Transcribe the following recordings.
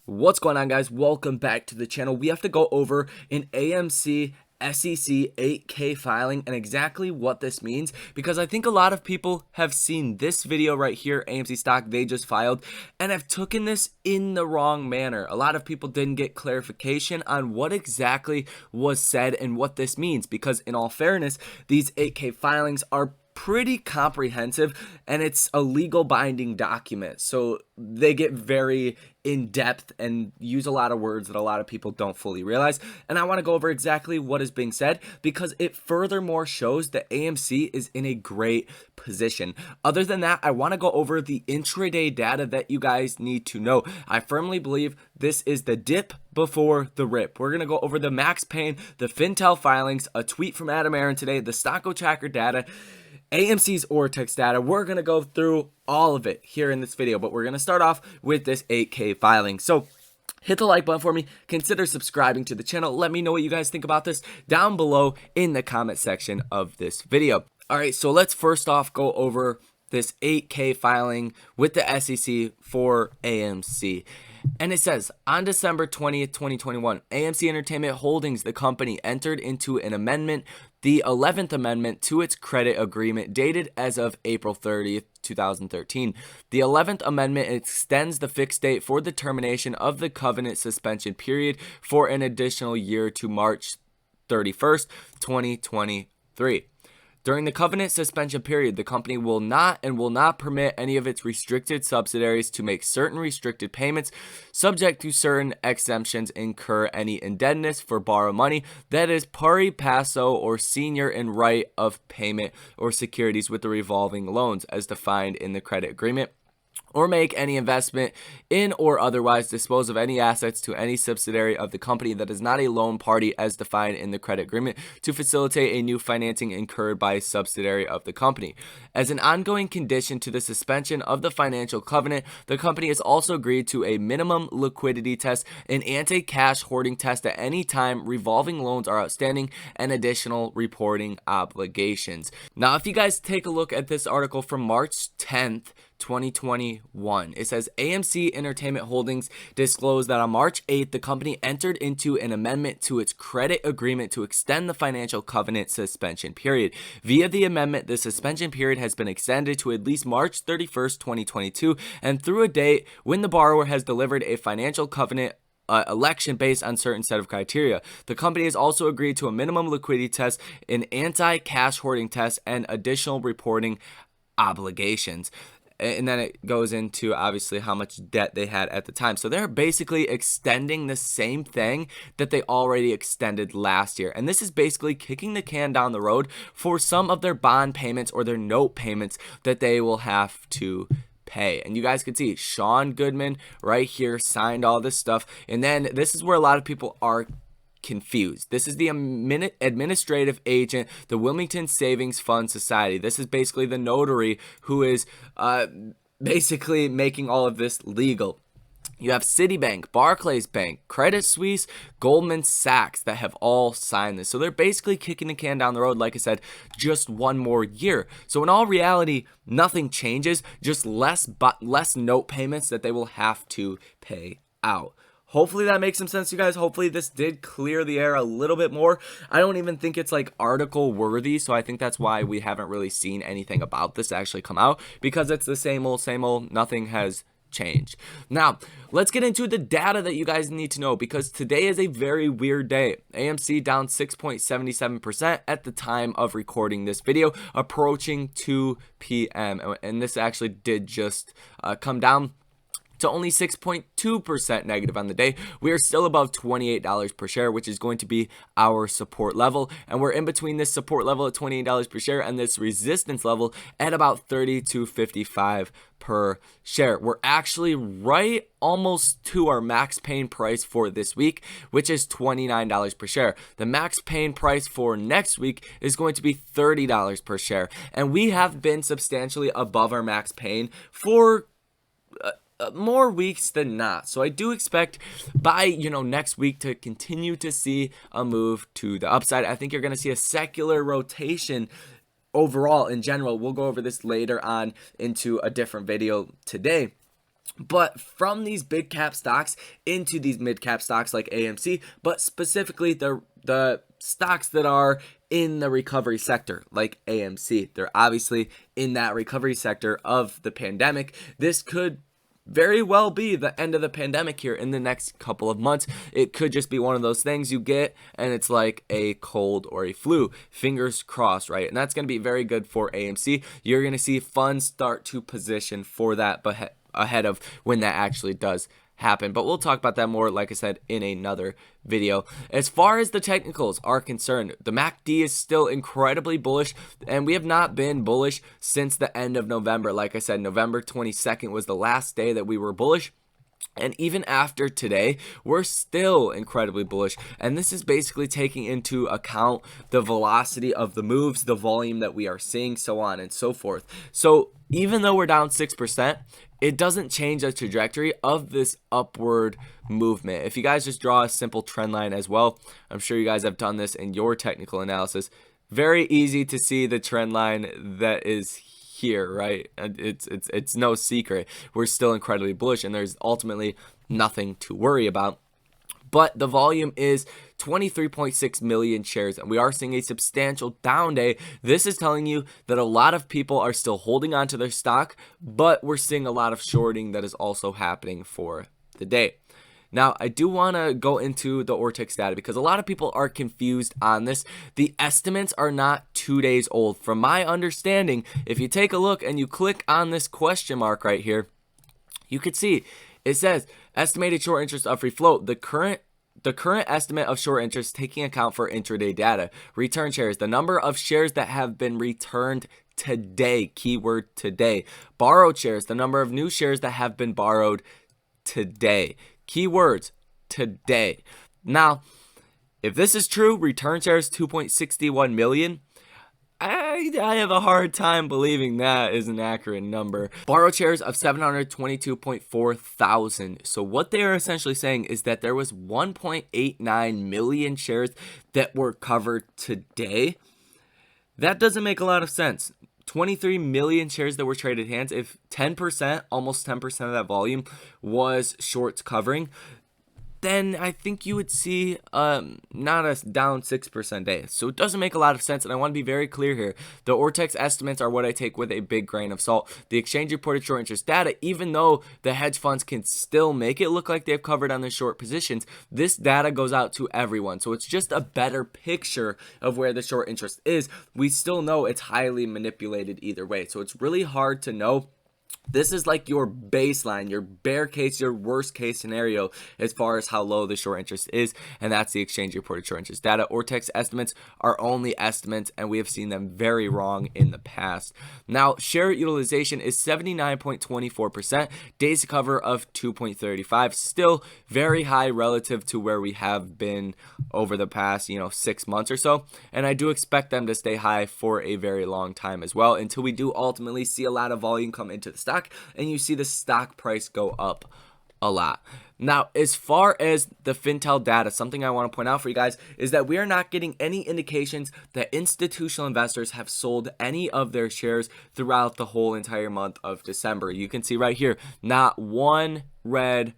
What's going on, guys? Welcome back to the channel. We have to go over an AMC SEC 8K filing and exactly what this means, because I think a lot of people have seen this video right here, AMC stock they just filed, and have taken this in the wrong manner. A lot of people didn't get clarification on what exactly was said and what this means, because in all fairness, these 8K filings are pretty comprehensive and it's a legal binding document, so they get very in depth and use a lot of words that a lot of people don't fully realize. And I want to go over exactly what is being said, because it furthermore shows that AMC is in a great position. Other than that, I want to go over the intraday data that you guys need to know. I firmly believe this is the dip before the rip. We're going to go over the max pain, the Fintel filings, a tweet from Aron today, the Stocko tracker data, AMC's Ortex data. We're going to go through all of it here in this video, but we're going to start off with this 8K filing. So hit the like button for me, consider subscribing to the channel. Let me know what you guys think about this down below in the comment section of this video. All right, so let's first off go over this 8K filing with the SEC for AMC. And it says, on December 20th, 2021, AMC Entertainment Holdings, the company, entered into an amendment, the 11th amendment to its credit agreement dated as of April 30th, 2013. The 11th amendment extends the fixed date for the termination of the covenant suspension period for an additional year to March 31st, 2023. During the covenant suspension period, the company will not permit any of its restricted subsidiaries to make certain restricted payments, subject to certain exemptions, incur any indebtedness for borrow money that is pari passu or senior in right of payment or securities with the revolving loans as defined in the credit agreement, or make any investment in or otherwise dispose of any assets to any subsidiary of the company that is not a loan party as defined in the credit agreement to facilitate a new financing incurred by a subsidiary of the company. As an ongoing condition to the suspension of the financial covenant, the company has also agreed to a minimum liquidity test, an anti-cash hoarding test at any time revolving loans are outstanding, and additional reporting obligations. Now, if you guys take a look at this article from March 10th, 2021. It says AMC Entertainment Holdings disclosed that on March 8th, the company entered into an amendment to its credit agreement to extend the financial covenant suspension period. Via the amendment, the suspension period has been extended to at least March 31st, 2022, and through a date when the borrower has delivered a financial covenant election based on certain set of criteria. The company has also agreed to a minimum liquidity test, an anti-cash hoarding test, and additional reporting obligations. And then it goes into obviously how much debt they had at the time. So they're basically extending the same thing that they already extended last year. And this is basically kicking the can down the road for some of their bond payments or their note payments that they will have to pay. And you guys can see Sean Goodman right here signed all this stuff. And then this is where a lot of people are confused. This is the administrative agent, the Wilmington Savings Fund Society. This is basically the notary who is basically making all of this legal. You have Citibank, Barclays Bank, Credit Suisse, Goldman Sachs that have all signed this. So they're basically kicking the can down the road, like I said, just one more year. So in all reality, nothing changes, just less note payments that they will have to pay out. Hopefully that makes some sense, you guys. Hopefully this did clear the air a little bit more. I don't even think it's like article worthy, so I think that's why we haven't really seen anything about this actually come out, because it's the same old, nothing has changed. Now, let's get into the data that you guys need to know, because today is a very weird day. AMC down 6.77% at the time of recording this video, approaching 2 p.m. And this actually did just come down to only 6.2% negative on the day. We are still above $28 per share, which is going to be our support level. And we're in between this support level at $28 per share and this resistance level at about $32.55 per share. We're actually right almost to our max pain price for this week, which is $29 per share. The max pain price for next week is going to be $30 per share. And we have been substantially above our max pain for more weeks than not. So I do expect by next week to continue to see a move to the upside. I think you're going to see a secular rotation overall in general. We'll go over this later on into a different video today. but from these big cap stocks into these mid cap stocks like AMC, but specifically the stocks that are in the recovery sector like AMC. They're obviously in that recovery sector of the pandemic. This could very well be the end of the pandemic here in the next couple of months. It could just be one of those things you get and it's like a cold or a flu. Fingers crossed, right? And that's going to be very good for AMC. You're going to see funds start to position for that, but ahead of when that actually does happen. But we'll talk about that more, like I said, in another video. As far as the technicals are concerned, the MACD is still incredibly bullish, and we have not been bullish since the end of November. Like I said, November 22nd was the last day that we were bullish. And even after today, we're still incredibly bullish. And this is basically taking into account the velocity of the moves, the volume that we are seeing, so on and so forth. So even though we're down 6%, it doesn't change the trajectory of this upward movement. If you guys just draw a simple trend line as well, I'm sure you guys have done this in your technical analysis. Very easy to see the trend line that is here, right? It's no secret. We're still incredibly bullish, and there's ultimately nothing to worry about. But the volume is 23.6 million shares, and we are seeing a substantial down day. This is telling you that a lot of people are still holding on to their stock, but we're seeing a lot of shorting that is also happening for the day. Now, I do want to go into the Ortex data because a lot of people are confused on this. The estimates are not 2 days old. From my understanding, if you take a look and you click on this question mark right here, you can see it says estimated short interest of free float. The current estimate of short interest taking account for intraday data. Return shares, the number of shares that have been returned today, keyword today. Borrowed shares, the number of new shares that have been borrowed today. Keywords today. Now, if this is true, return shares 2.61 million. I have a hard time believing that is an accurate number. Borrowed shares of 722.4 thousand. So what they are essentially saying is that there was 1.89 million shares that were covered today. That doesn't make a lot of sense. 23 million shares that were traded hands. If 10%, almost 10% of that volume was shorts covering, then I think you would see not a down 6% day. So it doesn't make a lot of sense, and I want to be very clear here. The Ortex estimates are what I take with a big grain of salt. The exchange reported short interest data, even though the hedge funds can still make it look like they've covered on their short positions, this data goes out to everyone. So it's just a better picture of where the short interest is. We still know it's highly manipulated either way. So it's really hard to know. This is like your baseline, your bear case, your worst case scenario as far as how low the short interest is, and that's the exchange reported short interest data. Ortex estimates are only estimates, and we have seen them very wrong in the past. Now, share utilization is 79.24%, days to cover of 2.35, still very high relative to where we have been over the past, 6 months or so, and I do expect them to stay high for a very long time as well until we do ultimately see a lot of volume come into the stock and you see the stock price go up a lot. Now, as far as the Fintel data, something I want to point out for you guys is that we are not getting any indications that institutional investors have sold any of their shares throughout the whole entire month of December. You can see right here, not one red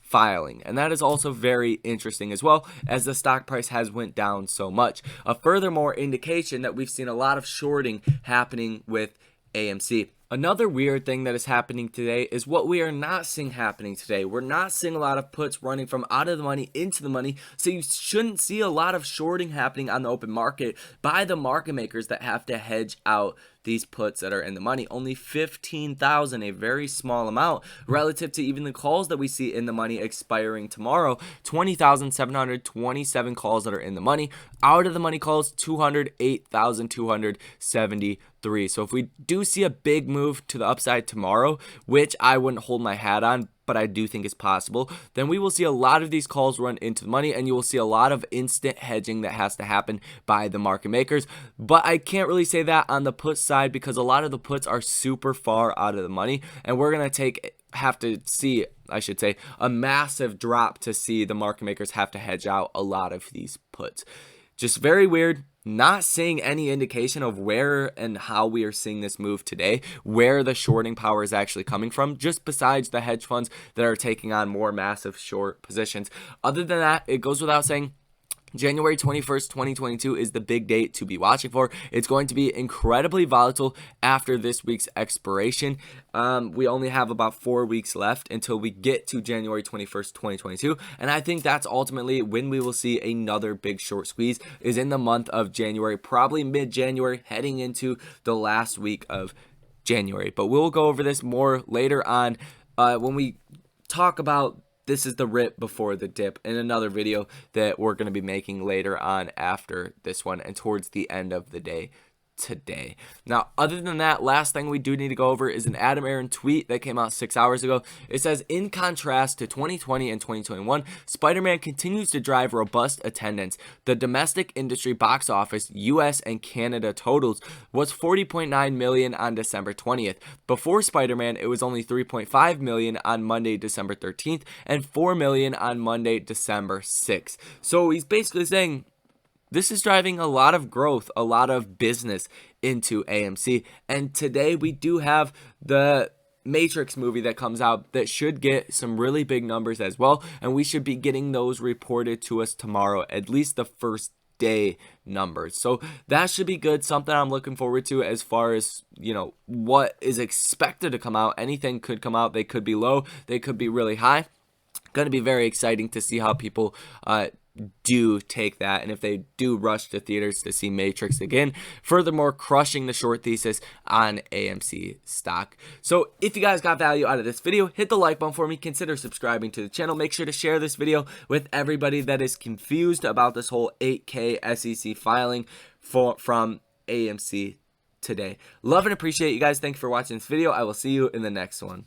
filing, and that is also very interesting as well, as the stock price has went down so much. A furthermore indication that we've seen a lot of shorting happening with AMC. Another weird thing that is happening today is what we are not seeing happening today. We're not seeing a lot of puts running from out of the money into the money, so you shouldn't see a lot of shorting happening on the open market by the market makers that have to hedge out these puts that are in the money. Only 15,000, a very small amount relative to even the calls that we see in the money expiring tomorrow. 20,727 calls that are in the money. Out of the money calls, 208,273. So if we do see a big move to the upside tomorrow, which I wouldn't hold my hat on, but I do think is possible, then we will see a lot of these calls run into the money, and you will see a lot of instant hedging that has to happen by the market makers. But I can't really say that on the put side because a lot of the puts are super far out of the money, and we're going to have to see a massive drop to see the market makers have to hedge out a lot of these puts. Just very weird. not seeing any indication of where and how we are seeing this move today, where the shorting power is actually coming from, just besides the hedge funds that are taking on more massive short positions. Other than that, it goes without saying, January 21st, 2022 is the big date to be watching for. It's going to be incredibly volatile after this week's expiration. We only have about 4 weeks left until we get to January 21st, 2022. And I think that's ultimately when we will see another big short squeeze, is in the month of January, probably mid-January, heading into the last week of January. But we'll go over this more later on when we talk about this is the rip before the dip in another video that we're going to be making later on after this one and towards the end of the day today. Now, other than that, last thing we do need to go over is an Aron tweet that came out 6 hours ago. It says, in contrast to 2020 and 2021, Spider-Man continues to drive robust attendance. The domestic industry box office, US and Canada totals, was 40.9 million on December 20th. Before Spider-Man, it was only 3.5 million on Monday, December 13th, and 4 million on Monday, December 6th. So he's basically saying, this is driving a lot of growth, a lot of business into AMC. And today we do have the Matrix movie that comes out that should get some really big numbers as well. And we should be getting those reported to us tomorrow, at least the first day numbers. So that should be good. Something I'm looking forward to as far as, you know, what is expected to come out. Anything could come out. They could be low. They could be really high. Going to be very exciting to see how people do take that, and if they do rush to theaters to see Matrix again, furthermore crushing the short thesis on AMC stock. So if you guys got value out of this video, hit the like button for me, consider subscribing to the channel, make sure to share this video with everybody that is confused about this whole 8K SEC filing from AMC today. Love and appreciate you guys. Thank you for watching this video. I will see you in the next one.